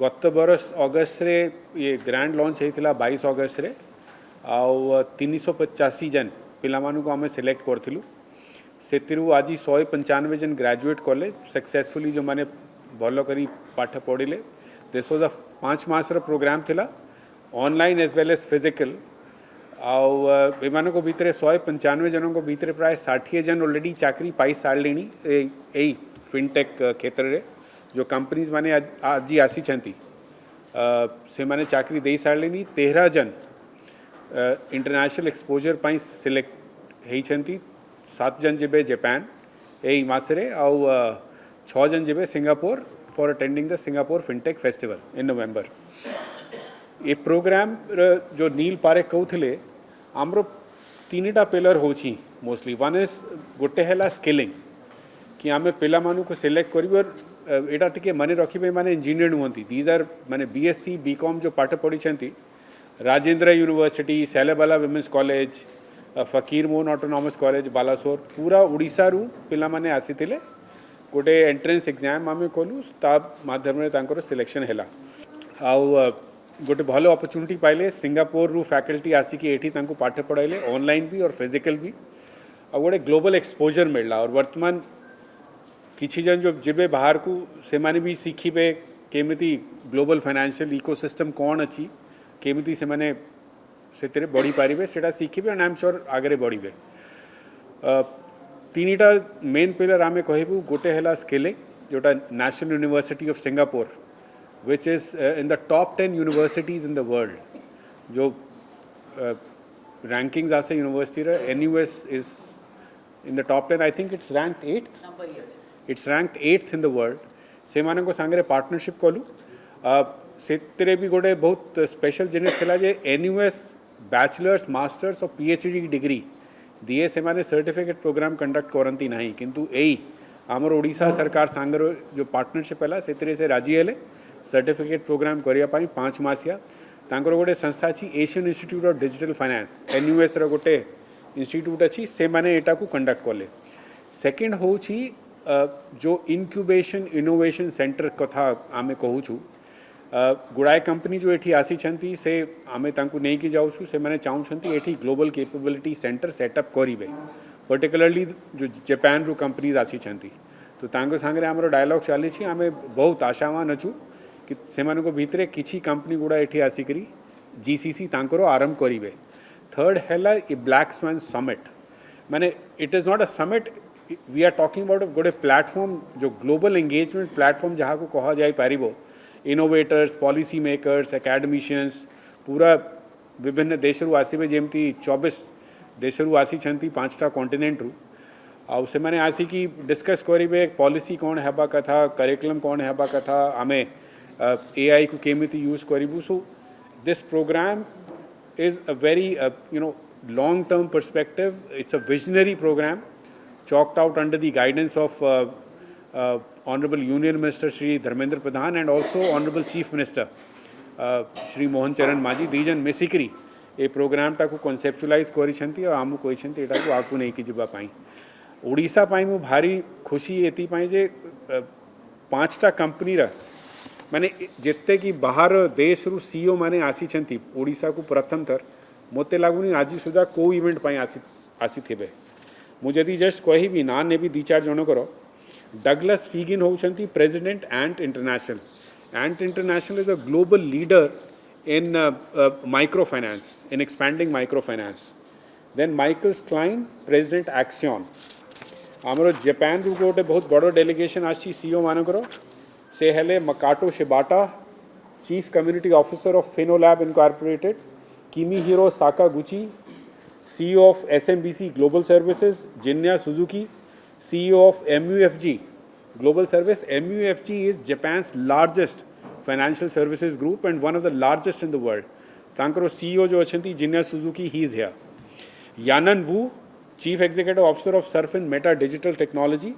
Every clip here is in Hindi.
गत बरस अगस्त रे ये ग्रांड लॉन्च होता 22 अगस्त रे आउ 385 जन पिलामानू को आम सिलेक्ट करूँ से आज 195 जन ग्रेजुएट कले सक्सेसफुली जो मैंने भल कर पाठ पढ़ले दिस वाज अ 5 मासर प्रोग्राम थिला online as well as physical आउ भितर 195 जन भितर प्राय 60 जन ऑलरेडी चाकरी पाई सारे यही फिनटेक क्षेत्र में जो कंपनीज माने आज आसी से माने चाकरी दे सारे 13 जन इंटरनेशनल एक्सपोजर पाई सिलेक्ट होती 7 जन जेबे जापान यही मसरे आउ 6 जन जेबे Singapore for attending the Singapore fintech festival in November. ये प्रोग्राम जो नील पारे कहते आमर 3टा पिलर हो मोस्टली वन इज गोटे है स्किलिंग कि आम पिला को सिलेक्ट कर यहाँ टे मन रखिए माने इंजीनियर नुहति दीज आर माने बीएससी बीकॉम जो पाठ पढ़ी राजेंद्र यूनिवर्सिटी सैलेबाला विमेन्स कॉलेज फकीर मोहन ऑटोनॉमस कॉलेज बालासोर पूरा ओडिशा रु पिला माने आसीथिले गोटे एंट्रेंस एग्जाम आम कलु मध्यम सिलेक्शन है आउ गोटे भल अपॉर्चुनिटी पाइले सिंगापुर रु फैकल्टी आसिक एठी पाठ पढ़ाइले ऑनलाइन भी और फिजिकल भी आ गोटे ग्लोबल एक्सपोजर मिलला और वर्तमान किछि जन जो जेबे बाहर को से माने भी शिखिबे केमिति ग्लोबल फाइनेंशियल इकोसिस्टम कौन अच्छी केमिति से माने से बढ़ी पारे से शिखिबे एंड आई एम श्योर आगे बढ़े। 3टा मेन पिलर आम कहबू गोटे है स्किलिंग जोटा national university of Singapore which is in the top 10 universities in the world जो rankings आसे university NUS is in the top 10 I think it's ranked 8th it's ranked 8th in the world से माने को सांगरे पार्टनरशिप कलु से तेरे भी गोटे बहुत स्पेशल जिनिस थिला जे NUS बैचलर्स मास्टर्स और PhD डिग्री दिए से माने सर्टिफिकेट प्रोग्राम कंडक्ट करती नहीं किंतु यही आमर ओडिशा सरकार सांगर जो पार्टनरशिप है से राजी हेले सर्टिफिकेट प्रोग्राम करने 5 मासिया तांकर गोटे संस्था अच्छी Asian institute of digital finance NUS रो गोटे इंस्टीट्यूट अच्छी से माने एटा को कंडक्ट कले। सेकेंड हूँ जो इनक्यूबेशन इनोवेशन सेंटर कथा आमे कहूँ गुड़ाए कंपनी जो एठी आसी छंती से आमे तांकु नहीं कि जाऊँ से माने चाहूँ एठी ग्लोबल कैपेबिलिटी सेंटर सेटअप करिवे पर्टिकुलरली जो जापान रू कंपनीज आसी छंती तो तांको सांगरे आमर डायलॉग चली आमे बहुत आशावान अच्छू कि सेमानको भितरे किछि कंपनी गुड़ा एठी आसिकरी GCC तांकर आरंभ करिवे। थर्ड हैला ए ब्लैक स्वान समिट माने it is not a summit we are talking about गोटे प्लेटफॉर्म जो ग्लोबल एंगेजमेंट प्लेटफॉर्म जहाँ को कहा जाई पारिबो इनोवेटर्स पॉलिसी मेकर्स एकेडमिशियंस पूरा विभिन्न देश रु आसिबे जेमती 24 देश रु आसी छंती 5टा कॉन्टिनेंट रु आउ से माने आसिकी डिस्कस करिवे पॉलिसी कौन हेबा कथा करिकुलम कौन हेबा कथा आमे AI को केमिति यूज करिबू। So this programme is a very long term perspective it's a visionary program chalked out under the guidance of Honorable Union Minister Shri Dharmendra Pradhan and also Honorable Chief Minister Shri Mohan Charan Maji दीजन मिसिकरी A programme टाको कॉन्सेप्चुलाइज करिसेंती और आमु कहिसेंती एटा को आकु नहीं कि जिबा पाई ओडिशा पाई मु भारी खुशी एती पाई जे 5टा कंपनी रा माने जिते कि बाहर देश रु CEO माने आसी छंती ओडिशा को प्रथम थर मोते लागुनी आज सुधा को इवेंट पाई आसी थे मुझे जस्ट कही भी ना ने भी 2-4 जन करो डगलस फीगिन होउछंती president Ant International is a global leader in micro finance in expanding micro finance then Michael Schlein president Accion आमर जापान रु गोटे बहुत बड़ डेलीगेशन आसी CEO मानकर से हेले Makoto Shibata chief community officer of Finolab incorporated Kimihiro Sakaguchi CEO of SMBC Global Services Jinya Suzuki CEO of MUFG Global Service MUFG is Japan's largest financial services group and one of the largest in the world तांकरो CEO जो अछंती जिन्या Suzuki he is here Yanan Wu Chief Executive Officer of Surf and Meta Digital Technology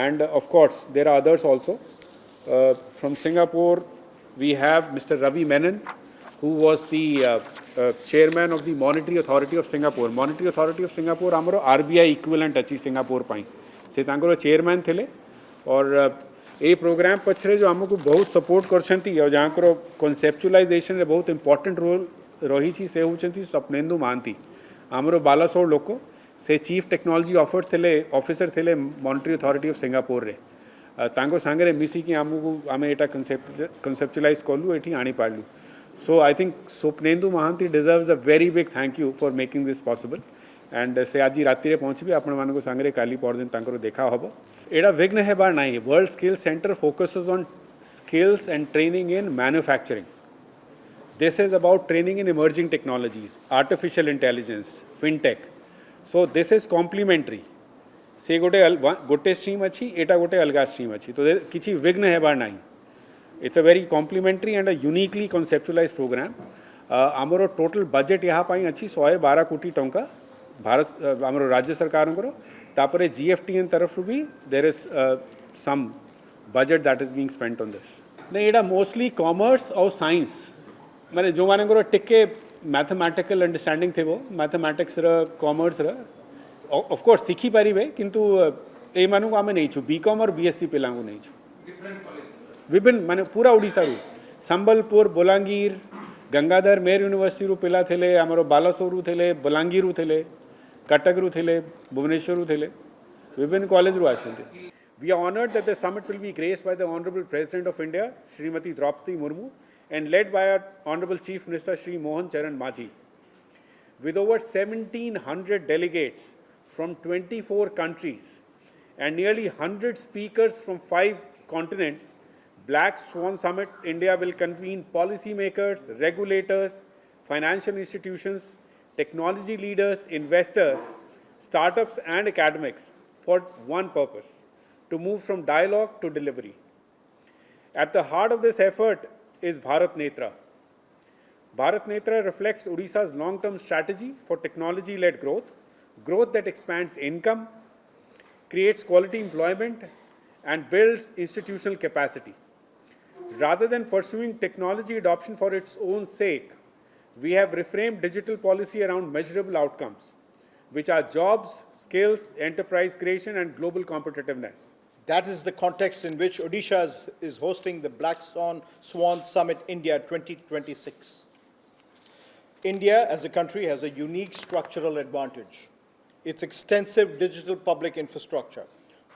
and of course there are others also from Singapore we have Mr. Ravi Menon who was the chairman of the Monetary Authority of Singapore. Monetary Authority of Singapore आमरो RBI equivalent अच्छी सिंगापुर पाई से तांकरो चेयरमैन थे और ये प्रोग्राम पछरे जो आमको बहुत सपोर्ट करछंती और जहाँ को कॉन्सेप्चुलाइजेशन रे बहुत इंपॉर्टेंट रोल रही से होचंती स्वप्नेंदु महांती आमरो बालासोर लोक से चीफ टेक्नोलॉजी ऑफिसर थे मॉनिटरी अथॉरिटी ऑफ सिंगापुर रे तांको सांगे मिसिकी आमको आम यहाँ कनसेप्चुलाइज कलु ये आनी पार्लु so I think Swapnendu Mahanty deserves a very big thank you for making this possible and से आज राति पहुँची आपण मानक सांगे काली परदिन तांकर देखा हम एड़ा विघ्न है बार नहीं world skill centre focuses on skills and training in manufacturing this is about training in emerging technologies artificial intelligence fintech so this is complementary से गोटे स्ट्रीम अच्छी एटा गोटे अलगा स्ट्रीम अच्छी तो किसी विघ्न है बार नहीं it's a very complimentary and a uniquely conceptualise program आमर टोटल बजेट यहाँ अच्छी 112 कोटी टंका भारत आमर राज्य सरकार तापर GFTN तरफ भी there is some budget that is being spent on this नहीं यहाँ मोस्टली कॉमर्स और साइंस माने जो मानकर टिके मैथमेटिकल अंडरस्टैंडिंग थे वो मैथमेटिक्स कॉमर्स ऑफ कोर्स सीखी पारे किंतु ए मानू आम नहीं छु बीकॉम और BSc पिला नहीं छु विभिन्न माने पूरा ओडिशा रू संबलपुर बलांगीर गंगाधर मेर यूनिवर्सिटी रू पिला थे आमर बालासोर थे बलांगीर थे कटक रू थे भुवनेश्वर थे विभिन्न कॉलेज रू आसते we are honoured that the summit will be graced by the honourable president of India Shrimati Draupadi Murmu and led by our Honorable Chief Minister Shri Mohan Charan Majhi. With over 1,700 delegates from 24 countries and nearly 100 speakers from 5 continents, Black Swan Summit India will convene policymakers, regulators, financial institutions, technology leaders, investors, startups and academics for one purpose, to move from dialogue to delivery. At the heart of this effort is Bharat Netra. Bharat Netra reflects Odisha's long-term strategy for technology-led growth, growth that expands income, creates quality employment, and builds institutional capacity. Rather than pursuing technology adoption for its own sake, we have reframed digital policy around measurable outcomes, which are jobs, skills, enterprise creation, and global competitiveness. That is the context in which Odisha is hosting the Black Swan Summit India 2026. India as a country has a unique structural advantage. Its extensive digital public infrastructure,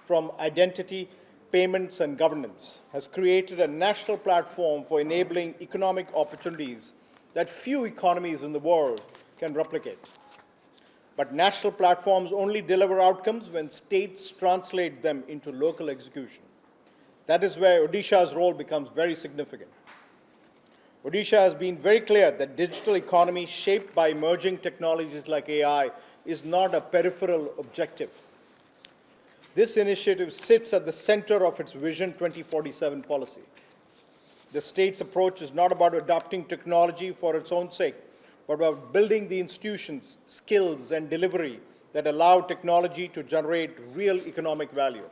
from identity, payments and governance, has created a national platform for enabling economic opportunities that few economies in the world can replicate. But national platforms only deliver outcomes when states translate them into local execution. That is where Odisha's role becomes very significant. Odisha has been very clear that digital economy shaped by emerging technologies like AI is not a peripheral objective. This initiative sits at the center of its Vision 2047 policy. The state's approach is not about adopting technology for its own sake, but about building the institutions, skills, and delivery that allow technology to generate real economic value.